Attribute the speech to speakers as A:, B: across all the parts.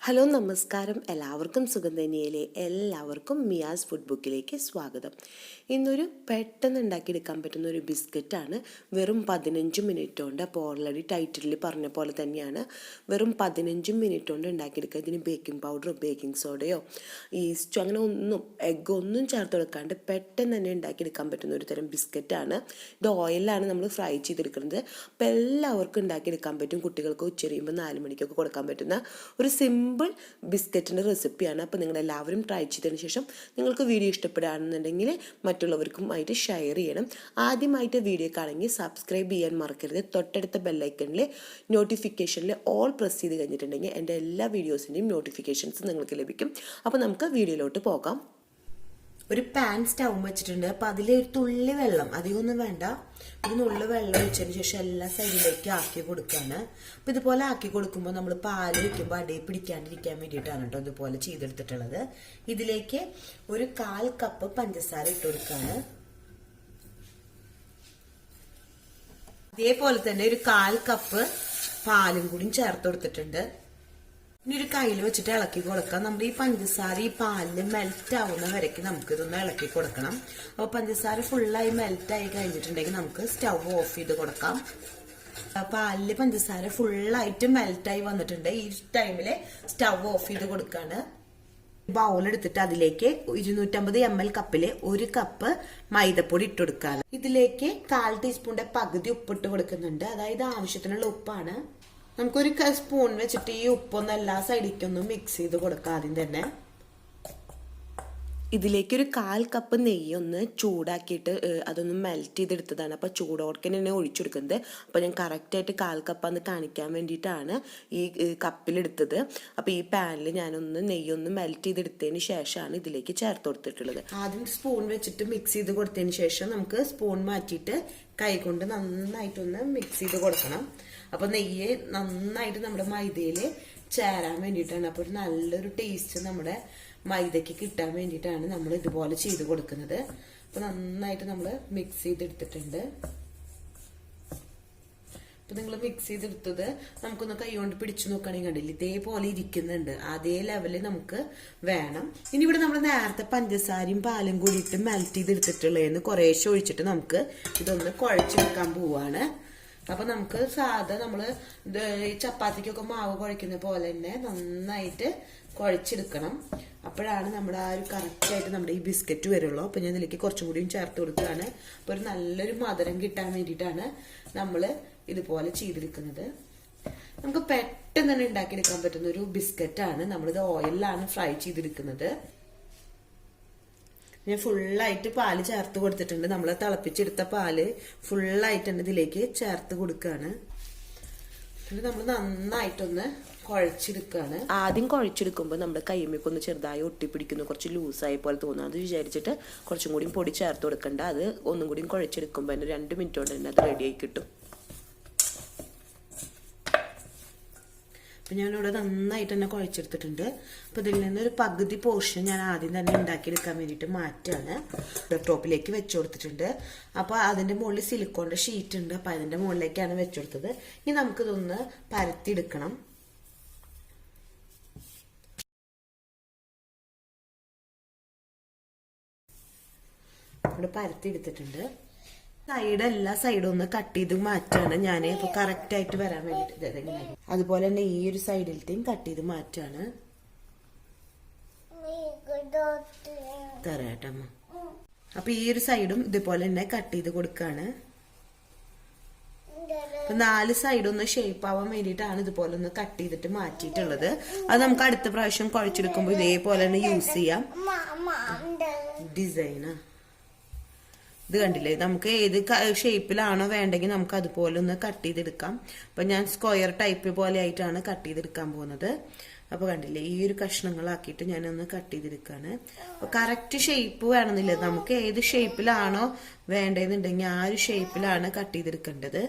A: Hello നമസ്കാരം, എല്ലാവർക്കും സുഖം തന്നെയല്ലേ. എല്ലാവർക്കും മിയാസ് ഫുഡ് ബുക്കിലേക്ക് സ്വാഗതം. ഇന്നൊരു പെട്ടെന്ന് ഉണ്ടാക്കിയെടുക്കാൻ പറ്റുന്ന ഒരു ബിസ്ക്കറ്റാണ്. വെറും 15 മിനിറ്റ് കൊണ്ട്, അപ്പോൾ ഓൾറെഡി ടൈറ്റിലിൽ പറഞ്ഞ പോലെ തന്നെയാണ്, വെറും 15 മിനിറ്റ് കൊണ്ട് ഉണ്ടാക്കിയെടുക്കുക. ഇതിന് ബേക്കിംഗ് പൗഡറോ ബേക്കിംഗ് സോഡയോ ഈസ്റ്റോ അങ്ങനെ ഒന്നും എഗ്ഗോ ഒന്നും ചേർത്ത് കൊടുക്കാണ്ട് പെട്ടെന്ന് തന്നെ ഉണ്ടാക്കിയെടുക്കാൻ പറ്റുന്ന ഒരു തരം ബിസ്ക്കറ്റാണ്. ഇത് ഓയിലാണ് നമ്മൾ ഫ്രൈ ചെയ്തെടുക്കുന്നത്. അപ്പോൾ എല്ലാവർക്കും ഉണ്ടാക്കിയെടുക്കാൻ പറ്റും. കുട്ടികൾക്ക് ഉച്ചരിയുമ്പോൾ 4 മണിക്കൊക്കെ കൊടുക്കാൻ പറ്റുന്ന ഒരു സിമ്പിൾ ബിസ്ക്കറ്റിൻ്റെ റെസിപ്പിയാണ്. അപ്പോൾ നിങ്ങളെല്ലാവരും ട്രൈ ചെയ്തതിന് ശേഷം നിങ്ങൾക്ക് വീഡിയോ ഇഷ്ടപ്പെടുകയാണെന്നുണ്ടെങ്കിൽ മറ്റുള്ളവർക്കുമായിട്ട് ഷെയർ ചെയ്യണം. ആദ്യമായിട്ട് വീഡിയോ കാണുമെങ്കിൽ സബ്സ്ക്രൈബ് ചെയ്യാൻ മറക്കരുത്. തൊട്ടടുത്ത ബെല്ലൈക്കണിൽ നോട്ടിഫിക്കേഷനിൽ ഓൾ പ്രസ് ചെയ്ത് കഴിഞ്ഞിട്ടുണ്ടെങ്കിൽ എൻ്റെ എല്ലാ വീഡിയോസിൻ്റെയും നോട്ടിഫിക്കേഷൻസ് നിങ്ങൾക്ക് ലഭിക്കും. അപ്പോൾ നമുക്ക് വീഡിയോയിലോട്ട് പോകാം. ഒരു പാൻ സ്റ്റൗ വെച്ചിട്ടുണ്ട്. അപ്പം അതിൽ ഒരു തുള്ളി വെള്ളം, അധികമൊന്നും വേണ്ട, ഒരു നുള്ളി വെള്ളം ഒഴിച്ചതിന് ശേഷം എല്ലാ സൈഡിലേക്ക് ആക്കി കൊടുക്കുകയാണ്. അപ്പം ഇതുപോലെ ആക്കി കൊടുക്കുമ്പോൾ നമ്മൾ പാല് വയ്ക്കുമ്പോൾ അടിയിൽ പിടിക്കാണ്ടിരിക്കാൻ വേണ്ടിയിട്ടാണ് കേട്ടോ ഇതുപോലെ ചെയ്തെടുത്തിട്ടുള്ളത്. ഇതിലേക്ക് ഒരു 1/4 കപ്പ് പഞ്ചസാര ഇട്ട് കൊടുക്കുകയാണ്. അതേപോലെ തന്നെ ഒരു 1/4 കപ്പ് പാലും കൂടി ചേർത്ത് കൊടുത്തിട്ടുണ്ട്. ഇനി ഒരു കയ്യിൽ വെച്ചിട്ട് ഇളക്കി കൊടുക്കാം. നമ്മൾ ഈ പഞ്ചസാര ഈ പാലില് മെൽറ്റ് ആവുന്ന വരയ്ക്ക് നമുക്ക് ഇതൊന്ന് ഇളക്കി കൊടുക്കണം. അപ്പോൾ പഞ്ചസാര ഫുള്ളായി മെൽറ്റ് ആയി കഴിഞ്ഞിട്ടുണ്ടെങ്കിൽ നമുക്ക് സ്റ്റൗ ഓഫ് ചെയ്ത് കൊടുക്കാം. പാലില് പഞ്ചസാര ഫുള്ളായിട്ട് മെൽറ്റായി വന്നിട്ടുണ്ട്. ഈ ടൈമില് സ്റ്റൗ ഓഫ് ചെയ്ത് കൊടുക്കാണ്. ബൗൾ എടുത്തിട്ട് അതിലേക്ക് 250 ml കപ്പില് 1 കപ്പ് മൈദപ്പൊടി ഇട്ട് കൊടുക്കാണ്. ഇതിലേക്ക് 1/4 ടീസ്പൂണിന്റെ പകുതി ഉപ്പിട്ട് കൊടുക്കുന്നുണ്ട്. അതായത് ആവശ്യത്തിനുള്ള ഉപ്പാണ്. നമുക്കൊരു സ്പൂൺ വെച്ചിട്ട് ഈ ഉപ്പൊന്ന് എല്ലാ സൈഡിലേക്കൊന്നും മിക്സ് ചെയ്ത് കൊടുക്കാം. ആദ്യം തന്നെ ഇതിലേക്കൊരു 1/4 കപ്പ് നെയ്യൊന്ന് ചൂടാക്കിയിട്ട് അതൊന്ന് മെൽറ്റ് ചെയ്തെടുത്തതാണ്. അപ്പോൾ ചൂടോടെ തന്നെ ഒഴിച്ചെടുക്കുന്നത്. അപ്പോൾ ഞാൻ കറക്റ്റായിട്ട് 1/4 കപ്പാന്ന് കാണിക്കാൻ വേണ്ടിയിട്ടാണ് ഈ കപ്പിലെടുത്തത്. അപ്പോൾ ഈ പാനിൽ ഞാനൊന്ന് നെയ്യൊന്ന് മെൽറ്റ് ചെയ്തെടുത്തതിന് ശേഷമാണ് ഇതിലേക്ക് ചേർത്ത് കൊടുത്തിട്ടുള്ളത്. ആദ്യം സ്പൂൺ വെച്ചിട്ട് മിക്സ് ചെയ്ത് കൊടുത്തതിന് ശേഷം നമുക്ക് സ്പൂൺ മാറ്റിയിട്ട് കൈ കൊണ്ട് നന്നായിട്ടൊന്ന് മിക്സ് ചെയ്ത് കൊടുക്കണം. അപ്പോൾ നെയ്യ് നന്നായിട്ട് നമ്മുടെ മൈദയിൽ ചേരാൻ വേണ്ടിയിട്ടാണ്. അപ്പോൾ ഒരു നല്ലൊരു ടേസ്റ്റ് നമ്മുടെ മൈദയ്ക്ക് കിട്ടാൻ വേണ്ടിയിട്ടാണ് നമ്മൾ ഇതുപോലെ ചെയ്ത് കൊടുക്കുന്നത്. അപ്പോൾ നന്നായിട്ട് നമ്മൾ മിക്സ് ചെയ്തെടുത്തിട്ടുണ്ട്. അപ്പോൾ നിങ്ങൾ മിക്സ് ചെയ്തെടുത്തത് നമുക്കൊന്ന് കൈ കൊണ്ട് പിടിച്ചു നോക്കുകയാണെങ്കിൽ കണ്ടില്ല, ഇതേപോലെ ഇരിക്കുന്നുണ്ട്. അതേ ലെവലിൽ നമുക്ക് വേണം. ഇനി ഇവിടെ നമ്മൾ നേരത്തെ പഞ്ചസാരയും പാലും കൂടിയിട്ട് മെൽറ്റ് ചെയ്തെടുത്തിട്ടുള്ളതെന്ന് കുറേശ്ശെ ഒഴിച്ചിട്ട് നമുക്ക് ഇതൊന്ന് കുഴച്ചെടുക്കാൻ പോവാണ്. അപ്പൊ നമുക്ക് സാധാ നമ്മള് ചപ്പാത്തിക്കൊക്കെ മാവ് കുഴക്കുന്ന പോലെ തന്നെ നന്നായിട്ട് കുഴച്ചെടുക്കണം. അപ്പോഴാണ് നമ്മുടെ ആ ഒരു കറക്റ്റായിട്ട് നമ്മുടെ ഈ ബിസ്ക്കറ്റ് വരുള്ളൂ. അപ്പൊ ഞാൻ ഇതിലേക്ക് കുറച്ചും കൂടിയും ചേർത്ത് കൊടുക്കുകയാണ്. അപ്പൊ ഒരു നല്ലൊരു മധുരം കിട്ടാൻ വേണ്ടിയിട്ടാണ് നമ്മൾ ഇതുപോലെ ചെയ്തെടുക്കുന്നത്. നമുക്ക് പെട്ടെന്ന് തന്നെ ഉണ്ടാക്കിയെടുക്കാൻ പറ്റുന്ന ഒരു ബിസ്ക്കറ്റാണ്. നമ്മളിത് ഓയിലാണ് ഫ്രൈ ചെയ്തെടുക്കുന്നത്. ഞാൻ ഫുള്ളായിട്ട് പാല് ചേർത്ത് കൊടുത്തിട്ടുണ്ട്. നമ്മൾ തിളപ്പിച്ചെടുത്ത പാല് ഫുള്ളായിട്ട് തന്നെ ഇതിലേക്ക് ചേർത്ത് കൊടുക്കുകയാണ്. എന്നിട്ട് നമ്മൾ നന്നായിട്ടൊന്ന് കുഴച്ചെടുക്കുകയാണ്. ആദ്യം കുഴച്ചെടുക്കുമ്പോൾ നമ്മുടെ കൈമേക്കൊന്ന് ചെറുതായി ഒട്ടിപ്പിടിക്കുന്നു, കുറച്ച് ലൂസായ പോലെ തോന്നുന്നു. അത് വിചാരിച്ചിട്ട് കുറച്ചും കൂടി പൊടി ചേർത്ത് കൊടുക്കണ്ട. അത് ഒന്നും കൂടി കുഴച്ചെടുക്കുമ്പോൾ തന്നെ 2 മിനിറ്റ് കൊണ്ട് തന്നെ അത് റെഡിയായി കിട്ടും. അപ്പം ഞാനിവിടെ നന്നായിട്ട് തന്നെ കുഴച്ചെടുത്തിട്ടുണ്ട്. അപ്പം ഇതിൽ നിന്നൊരു പകുതി പോർഷൻ ഞാൻ ആദ്യം തന്നെ ഉണ്ടാക്കിയെടുക്കാൻ വേണ്ടിയിട്ട് മാറ്റാണ്. ടോപ്പിലേക്ക് വെച്ചു കൊടുത്തിട്ടുണ്ട്. അപ്പോൾ അതിൻ്റെ മുകളിൽ സിലിക്കോണിൻ്റെ ഷീറ്റ് ഉണ്ട്. അപ്പം അതിൻ്റെ മുകളിലേക്കാണ് വെച്ചു കൊടുത്തത്. ഇനി നമുക്കിതൊന്ന് പരത്തിയെടുക്കണം. ഇവിടെ പരത്തിയെടുത്തിട്ടുണ്ട്. സൈഡ് എല്ലാ സൈഡും ഒന്ന് കട്ട് ചെയ്ത് മാറ്റാണ് ഞാൻ. ഇപ്പൊ കറക്റ്റ് ആയിട്ട് വരാൻ വേണ്ടിട്ട് അതുപോലെ തന്നെ ഈ ഒരു സൈഡിലത്തെയും കട്ട് ചെയ്ത് മാറ്റാണ്. തരാട്ടമ്മ. അപ്പൊ ഈ ഒരു സൈഡും ഇതുപോലെ തന്നെ കട്ട് ചെയ്ത് കൊടുക്കാണ്. അപ്പൊ 4 സൈഡും ഒന്ന് ഷേപ്പ് ആവാൻ വേണ്ടിയിട്ടാണ് ഇതുപോലെ ഒന്ന് കട്ട് ചെയ്തിട്ട് മാറ്റിയിട്ടുള്ളത്. അത് നമുക്ക് അടുത്ത പ്രാവശ്യം കുഴച്ചെടുക്കുമ്പോൾ ഇതേപോലെ തന്നെ യൂസ് ചെയ്യാം. ഡിസൈനാ ഇത് കണ്ടില്ലേ, നമുക്ക് ഏത് ഷേപ്പിലാണോ വേണ്ടെങ്കിൽ നമുക്ക് അതുപോലെ ഒന്ന് കട്ട് ചെയ്തെടുക്കാം. അപ്പൊ ഞാൻ സ്ക്വയർ ടൈപ്പ് പോലെ ആയിട്ടാണ് കട്ട് ചെയ്തെടുക്കാൻ പോകുന്നത്. അപ്പൊ കണ്ടില്ലേ, ഈ ഒരു കഷ്ണങ്ങളാക്കിയിട്ട് ഞാനൊന്ന് കട്ട് ചെയ്തെടുക്കാണ്. അപ്പൊ കറക്റ്റ് ഷേപ്പ് വേണമെന്നില്ല, നമുക്ക് ഏത് ഷേപ്പിലാണോ വേണ്ടതെന്നുണ്ടെങ്കിൽ ആ ഒരു ഷേപ്പിലാണ് കട്ട് ചെയ്തെടുക്കേണ്ടത്.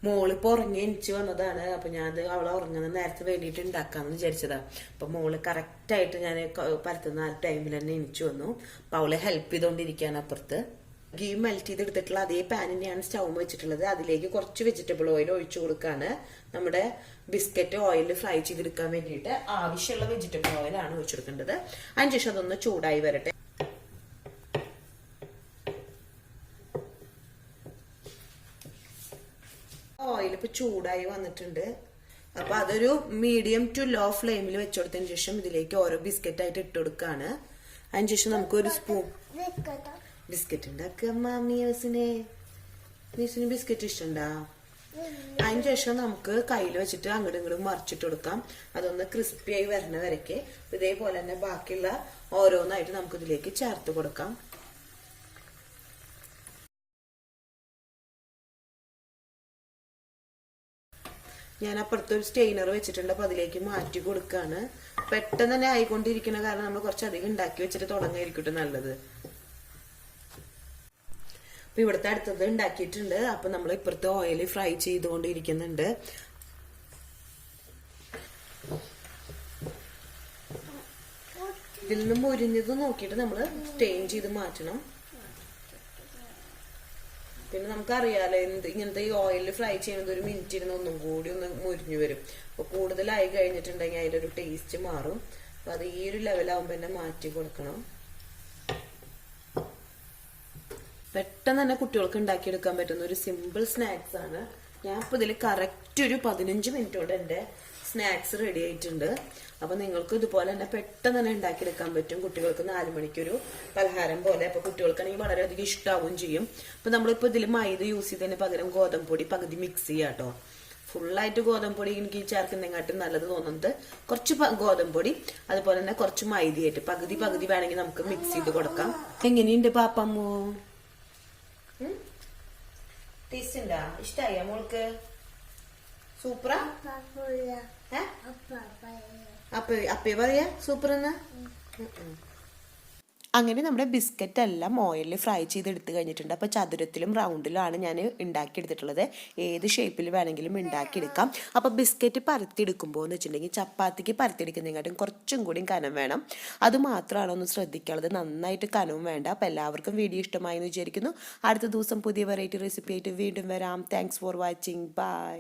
A: മോളിപ്പോ ഉറങ്ങി എണിച്ച് വന്നതാണ്. അപ്പൊ ഞാൻ അവളെ ഉറങ്ങുന്ന നേരത്തെ വേണ്ടിയിട്ട് ഉണ്ടാക്കാന്ന് വിചാരിച്ചതാ. അപ്പൊ മോള് കറക്റ്റായിട്ട് ഞാൻ പരത്തുന്ന ആ ടൈമിൽ തന്നെ എണിച്ചു വന്നു. അപ്പൊ അവളെ ഹെൽപ്പ് ചെയ്തോണ്ടിരിക്കുകയാണ് അപ്പുറത്ത്. ഗീ മെൽറ്റ് ചെയ്തെടുത്തിട്ടുള്ള അതേ പാൻ തന്നെയാണ് സ്റ്റൗ വെച്ചിട്ടുള്ളത്. അതിലേക്ക് കുറച്ച് വെജിറ്റബിൾ ഓയിൽ ഒഴിച്ചു കൊടുക്കാണ്. നമ്മുടെ ബിസ്ക്കറ്റ് ഓയിൽ ഫ്രൈ ചെയ്തെടുക്കാൻ വേണ്ടിയിട്ട് ആവശ്യമുള്ള വെജിറ്റബിൾ ഓയിലാണ് ഒഴിച്ചു കൊടുക്കേണ്ടത്. അതിനുശേഷം അതൊന്ന് ചൂടായി വരട്ടെ. ഓയിൽ ഇപ്പൊ ചൂടായി വന്നിട്ടുണ്ട്. അപ്പൊ അതൊരു മീഡിയം ടു ലോ ഫ്ലെയിമിൽ വെച്ചുകൊടുത്തതിന് ശേഷം ഇതിലേക്ക് ഓരോ ബിസ്ക്കറ്റ് ആയിട്ട് ഇട്ട് കൊടുക്കാണ്. അതിനുശേഷം നമുക്ക് ഒരു സ്പൂൺ ബിസ്ക്കറ്റ് ഉണ്ടാക്കുക. മീസിന് ബിസ്ക്കറ്റ് ഇഷ്ടണ്ടാ? അതിനുശേഷം നമുക്ക് കയ്യിൽ വെച്ചിട്ട് അങ്ങോട്ടും ഇങ്ങോട്ടും മറിച്ചിട്ട് കൊടുക്കാം. അതൊന്ന് ക്രിസ്പി ആയി വരണ വരയ്ക്ക് ഇതേപോലെ തന്നെ ബാക്കിയുള്ള ഓരോന്നായിട്ട് നമുക്ക് ഇതിലേക്ക് ചേർത്ത് കൊടുക്കാം. ഞാൻ അപ്പുറത്ത് ഒരു സ്റ്റെയിനർ വെച്ചിട്ടുണ്ട്. അപ്പൊ അതിലേക്ക് മാറ്റി കൊടുക്കാണ്. പെട്ടെന്ന് തന്നെ ആയിക്കൊണ്ടിരിക്കണ കാരണം നമ്മൾ കുറച്ചധികം ഉണ്ടാക്കി വെച്ചിട്ട് തുടങ്ങായിരിക്കട്ടെ നല്ലത്. അപ്പൊ ഇവിടുത്തെ അടുത്തത് ഉണ്ടാക്കിയിട്ടുണ്ട്. അപ്പൊ നമ്മൾ ഇപ്പുറത്തെ ഓയിൽ ഫ്രൈ ചെയ്തുകൊണ്ടിരിക്കുന്നുണ്ട്. ഇതിൽ നിന്ന് മുരിഞ്ഞത് നോക്കിയിട്ട് നമ്മൾ സ്റ്റെയിൻ ചെയ്ത് മാറ്റണം. പിന്നെ നമുക്കറിയാലോ ഇങ്ങനത്തെ ഈ ഓയിലിൽ ഫ്രൈ ചെയ്യുന്നത് ഒരു മിനിറ്റ് ഇരുന്ന് ഒന്നും കൂടി ഒന്ന് മുരിഞ്ഞു വരും. അപ്പൊ കൂടുതലായി കഴിഞ്ഞിട്ടുണ്ടെങ്കിൽ അതിന്റെ ഒരു ടേസ്റ്റ് മാറും. അപ്പൊ അത് ഈ ഒരു ലെവലാവുമ്പോ തന്നെ മാറ്റി കൊടുക്കണം. പെട്ടെന്ന് തന്നെ കുട്ടികൾക്ക് ഉണ്ടാക്കിയെടുക്കാൻ പറ്റുന്ന ഒരു സിമ്പിൾ സ്നാക്സ് ആണ്. ഞാൻ ഇപ്പൊ ഇതിൽ കറക്റ്റ് ഒരു 15 മിനിറ്റ് കൊണ്ട് എന്റെ സ്നാക്സ് റെഡി ആയിട്ടുണ്ട്. അപ്പൊ നിങ്ങൾക്ക് ഇതുപോലെ തന്നെ പെട്ടെന്ന് തന്നെ ഉണ്ടാക്കിയെടുക്കാൻ പറ്റും. കുട്ടികൾക്ക് 4 മണിക്കൊരു പലഹാരം പോലെ. അപ്പൊ കുട്ടികൾക്കാണെങ്കിൽ വളരെയധികം ഇഷ്ടാവുകയും ചെയ്യും. അപ്പൊ നമ്മളിപ്പോ ഇതിൽ മൈദ യൂസ് ചെയ്തതിന് പകരം ഗോതമ്പ് പൊടി പകുതി മിക്സ് ചെയ്യാട്ടോ. ഫുള്ളായിട്ട് ഗോതമ്പ് പൊടി എനിക്ക് ചേർക്കുന്നതിനെക്കാട്ടും നല്ലത് തോന്നുന്നത് കുറച്ച് ഗോതമ്പ് പൊടി അതുപോലെ തന്നെ കുറച്ച് മൈദയായിട്ട് പകുതി പകുതി വേണമെങ്കിൽ നമുക്ക് മിക്സ് ചെയ്ത് കൊടുക്കാം. എങ്ങനെയുണ്ട് പാപ്പമ്മോ? ടേസ്റ്റ് ഉണ്ടാ? ഇഷ്ടായ മോൾക്ക്? സൂപ്പറാ? അപ്പേ പറയാ സൂപ്പർ എന്നാ? അങ്ങനെ നമ്മുടെ ബിസ്ക്കറ്റ് എല്ലാം ഓയിലിൽ ഫ്രൈ ചെയ്തെടുത്ത് കഴിഞ്ഞിട്ടുണ്ട്. അപ്പോൾ ചതുരത്തിലും റൗണ്ടിലുമാണ് ഞാൻ ഉണ്ടാക്കിയെടുത്തിട്ടുള്ളത്. ഏത് ഷേപ്പിൽ വേണമെങ്കിലും ഉണ്ടാക്കിയെടുക്കാം. അപ്പോൾ ബിസ്ക്കറ്റ് പരത്തിയെടുക്കുമ്പോൾ എന്ന് വെച്ചിട്ടുണ്ടെങ്കിൽ ചപ്പാത്തിക്ക് പരത്തിയെടുക്കുന്നതിനെക്കാട്ടും കുറച്ചും കൂടി കനം വേണം. അത് മാത്രമാണ് ഒന്ന് ശ്രദ്ധിക്കാനുള്ളത്. നന്നായിട്ട് കനവും വേണ്ട. അപ്പോൾ എല്ലാവർക്കും വീഡിയോ ഇഷ്ടമായി എന്ന് വിചാരിക്കുന്നു. അടുത്ത ദിവസം പുതിയ വെറൈറ്റി റെസിപ്പി ആയിട്ട് വീണ്ടും വരാം. Thanks for watching. ബൈ.